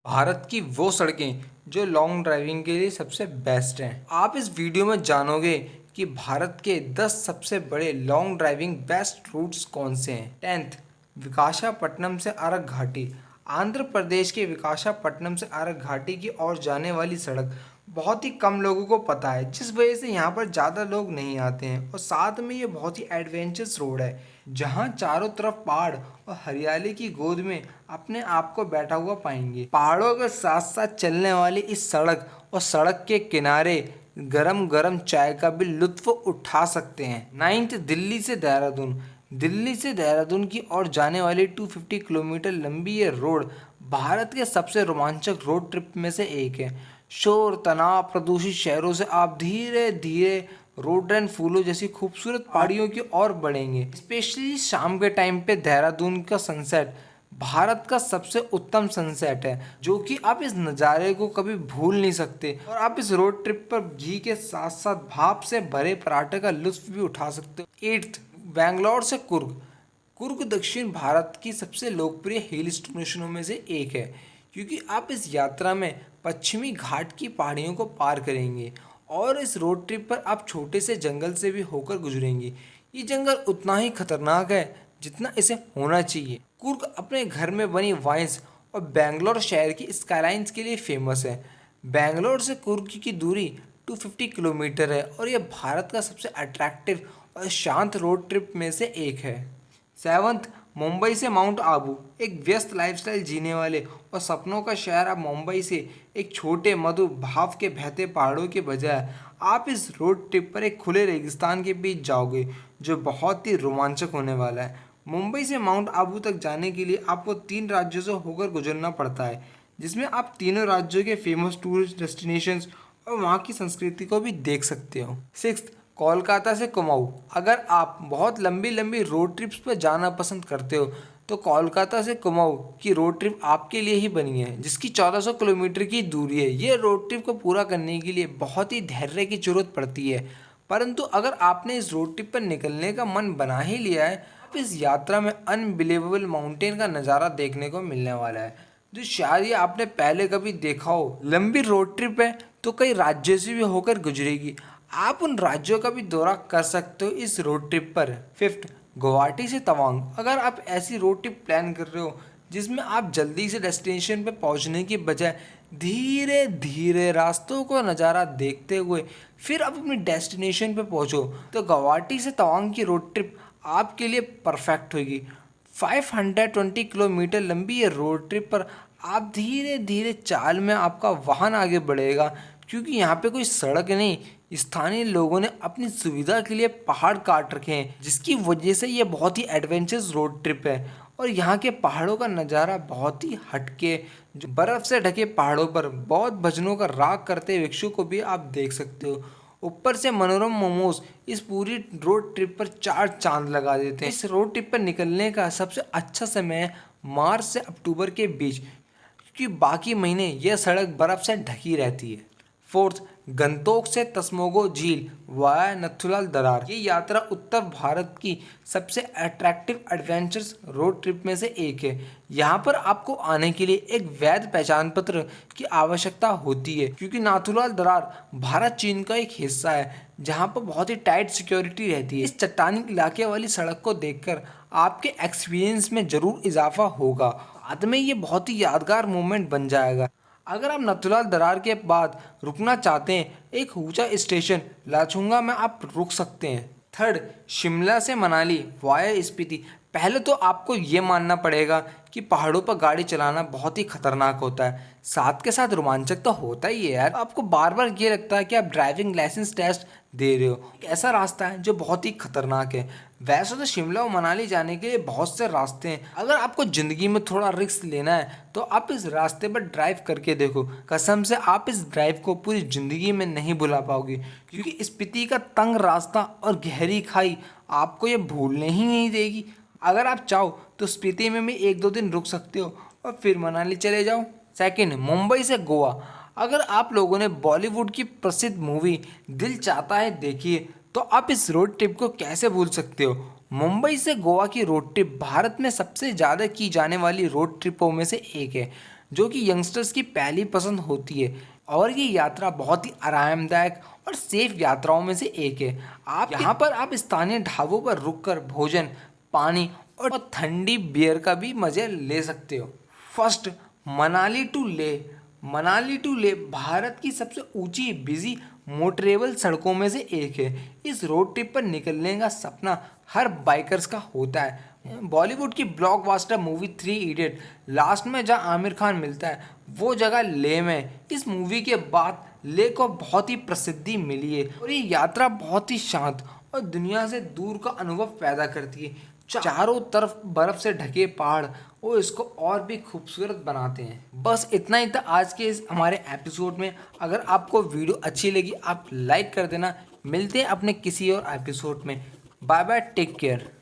भारत की वो सड़कें जो लॉन्ग ड्राइविंग के लिए सबसे बेस्ट हैं। आप इस वीडियो में जानोगे कि भारत के 10 सबसे बड़े लॉन्ग ड्राइविंग बेस्ट रूट्स कौन से हैं। 10th, विशाखापट्टनम से अरग घाटी। आंध्र प्रदेश के विशाखापट्टनम से अरग घाटी की ओर जाने वाली सड़क बहुत ही कम लोगों को पता है, जिस वजह से यहाँ पर ज़्यादा लोग नहीं आते हैं। और साथ में ये बहुत ही एडवेंचरस रोड है, जहाँ चारों तरफ पहाड़ और हरियाली की गोद में अपने आप को बैठा हुआ पाएंगे। पहाड़ों के साथ साथ चलने वाली इस सड़क और सड़क के किनारे गरम गरम चाय का भी लुत्फ उठा सकते हैं। 9th, दिल्ली से देहरादून। दिल्ली से देहरादून की ओर जाने वाली 250 किलोमीटर लंबी ये रोड भारत के सबसे रोमांचक रोड ट्रिप में से एक है। शोर तनाव प्रदूषित शहरों से आप धीरे धीरे रोडन फूलों जैसी खूबसूरत पहाड़ियों की ओर बढ़ेंगे। स्पेशली शाम के टाइम पे देहरादून का सनसेट भारत का सबसे उत्तम सनसेट है, जो कि आप इस नज़ारे को कभी भूल नहीं सकते। और आप इस रोड ट्रिप पर घी के साथ साथ भाप से भरे पराठे का लुत्फ भी उठा सकते हो। 8th, बेंगलोर से कुर्ग। कुर्ग दक्षिण भारत की सबसे लोकप्रिय हिल स्टेशनों में से एक है, क्योंकि आप इस यात्रा में पश्चिमी घाट की पहाड़ियों को पार करेंगे और इस रोड ट्रिप पर आप छोटे से जंगल से भी होकर गुजरेंगे। ये जंगल उतना ही खतरनाक है जितना इसे होना चाहिए। कुर्ग अपने घर में बनी वाइन्स और बेंगलोर शहर की स्काईलाइंस के लिए फेमस है। बेंगलोर से कुर्ग की दूरी 250 किलोमीटर है और यह भारत का सबसे अट्रैक्टिव और शांत रोड ट्रिप में से एक है। 7th, मुंबई से माउंट आबू। एक व्यस्त लाइफस्टाइल जीने वाले और सपनों का शहर अब मुंबई से एक छोटे मधुर भाव के बहते पहाड़ों के बजाय आप इस रोड ट्रिप पर एक खुले रेगिस्तान के बीच जाओगे, जो बहुत ही रोमांचक होने वाला है। मुंबई से माउंट आबू तक जाने के लिए आपको 3 राज्यों से होकर गुजरना पड़ता है, जिसमें आप तीनों राज्यों के फेमस टूरिस्ट डेस्टिनेशंस और वहाँ की संस्कृति को भी देख सकते हो। 6th, कोलकाता से कुमाऊँ। अगर आप बहुत लंबी लंबी रोड ट्रिप्स पर जाना पसंद करते हो तो कोलकाता से कुमाऊँ की रोड ट्रिप आपके लिए ही बनी है, जिसकी 1400 किलोमीटर की दूरी है। ये रोड ट्रिप को पूरा करने के लिए बहुत ही धैर्य की जरूरत पड़ती है, परंतु अगर आपने इस रोड ट्रिप पर निकलने का मन बना ही लिया है, आप इस यात्रा में अनबिलीवेबल माउंटेन का नज़ारा देखने को मिलने वाला है, जो शायद ये आपने पहले कभी देखा हो। लंबी रोड ट्रिप है तो कई राज्यों से भी होकर गुजरेगी। आप उन राज्यों का भी दौरा कर सकते हो इस रोड ट्रिप पर। 5th, गुवाहाटी से तवांग। अगर आप ऐसी रोड ट्रिप प्लान कर रहे हो जिसमें आप जल्दी से डेस्टिनेशन पर पहुंचने की बजाय धीरे धीरे रास्तों को नज़ारा देखते हुए फिर आप अपनी डेस्टिनेशन पर पहुंचो, तो गुवाहाटी से तवांग की रोड ट्रिप आपके लिए परफेक्ट होगी। 520 किलोमीटर लंबी ये रोड ट्रिप पर आप धीरे धीरे चाल में आपका वाहन आगे बढ़ेगा, क्योंकि यहाँ पे कोई सड़क नहीं, स्थानीय लोगों ने अपनी सुविधा के लिए पहाड़ काट रखे हैं, जिसकी वजह से ये बहुत ही एडवेंचरस रोड ट्रिप है। और यहाँ के पहाड़ों का नज़ारा बहुत ही हटके, जो बर्फ़ से ढके पहाड़ों पर बहुत भजनों का राग करते वृक्षों को भी आप देख सकते हो। ऊपर से मनोरम मोमोज इस पूरी रोड ट्रिप पर 4 चांद लगा देते हैं। इस रोड ट्रिप पर निकलने का सबसे अच्छा समय मार्च से अक्टूबर के बीच, क्योंकि बाकी महीने यह सड़क बर्फ़ से ढकी रहती है। 4th, गंगटोक से तस्मोगो झील वाया नथुलाल दरार। ये यात्रा उत्तर भारत की सबसे अट्रैक्टिव एडवेंचरस रोड ट्रिप में से एक है। यहाँ पर आपको आने के लिए एक वैध पहचान पत्र की आवश्यकता होती है, क्योंकि नाथुलाल दरार भारत चीन का एक हिस्सा है, जहाँ पर बहुत ही टाइट सिक्योरिटी रहती है। इस चट्टानी इलाके वाली सड़क को देखकर आपके एक्सपीरियंस में ज़रूर इजाफा होगा। बाद में ये बहुत ही यादगार मोमेंट बन जाएगा। अगर आप नथुलाल दरार के बाद रुकना चाहते हैं, एक ऊंचा स्टेशन लाचुंगा में आप रुक सकते हैं। 3rd, शिमला से मनाली वाया स्पीति। पहले तो आपको ये मानना पड़ेगा कि पहाड़ों पर गाड़ी चलाना बहुत ही खतरनाक होता है, साथ के साथ रोमांचक तो होता ही है यार। आपको बार बार ये लगता है कि आप ड्राइविंग लाइसेंस टेस्ट दे रहे हो। एक ऐसा रास्ता है जो बहुत ही खतरनाक है। वैसे तो शिमला और मनाली जाने के लिए बहुत से रास्ते हैं, अगर आपको ज़िंदगी में थोड़ा रिस्क लेना है तो आप इस रास्ते पर ड्राइव करके देखो। कसम से आप इस ड्राइव को पूरी ज़िंदगी में नहीं भुला पाओगे, क्योंकि स्पीति का तंग रास्ता और गहरी खाई आपको ये भूलने ही नहीं देगी। अगर आप चाहो तो स्पीति में भी 1-2 दिन रुक सकते हो और फिर मनाली चले जाओ। 2nd, मुंबई से गोवा। अगर आप लोगों ने बॉलीवुड की प्रसिद्ध मूवी दिल चाहता है देखी है, तो आप इस रोड ट्रिप को कैसे भूल सकते हो। मुंबई से गोवा की रोड ट्रिप भारत में सबसे ज़्यादा की जाने वाली रोड ट्रिपों में से एक है, जो कि यंगस्टर्स की पहली पसंद होती है। और ये यात्रा बहुत ही आरामदायक और सेफ यात्राओं में से एक है। आप यहाँ पर आप स्थानीय ढाबों पर रुककर भोजन, पानी और ठंडी बियर का भी मजे ले सकते हो। First, Manali to Leh. Manali to Leh Bharat की सबसे ऊंची बिजी मोटरेबल सड़कों में से एक है। इस रोड ट्रिप पर निकलने का सपना हर बाइकर्स का होता है। बॉलीवुड की ब्लॉकबस्टर मूवी 3 इडियट लास्ट में जहां आमिर खान मिलता है, वो जगह लेह में। इस मूवी के बाद लेह को बहुत ही प्रसिद्धि मिली है और ये यात्रा बहुत ही शांत और दुनिया से दूर का अनुभव पैदा करती है। चारों तरफ बर्फ से ढके पहाड़ वो इसको और भी खूबसूरत बनाते हैं। बस इतना ही था आज के इस हमारे एपिसोड में। अगर आपको वीडियो अच्छी लगी आप लाइक कर देना। मिलते हैं अपने किसी और एपिसोड में। Bye bye, take care.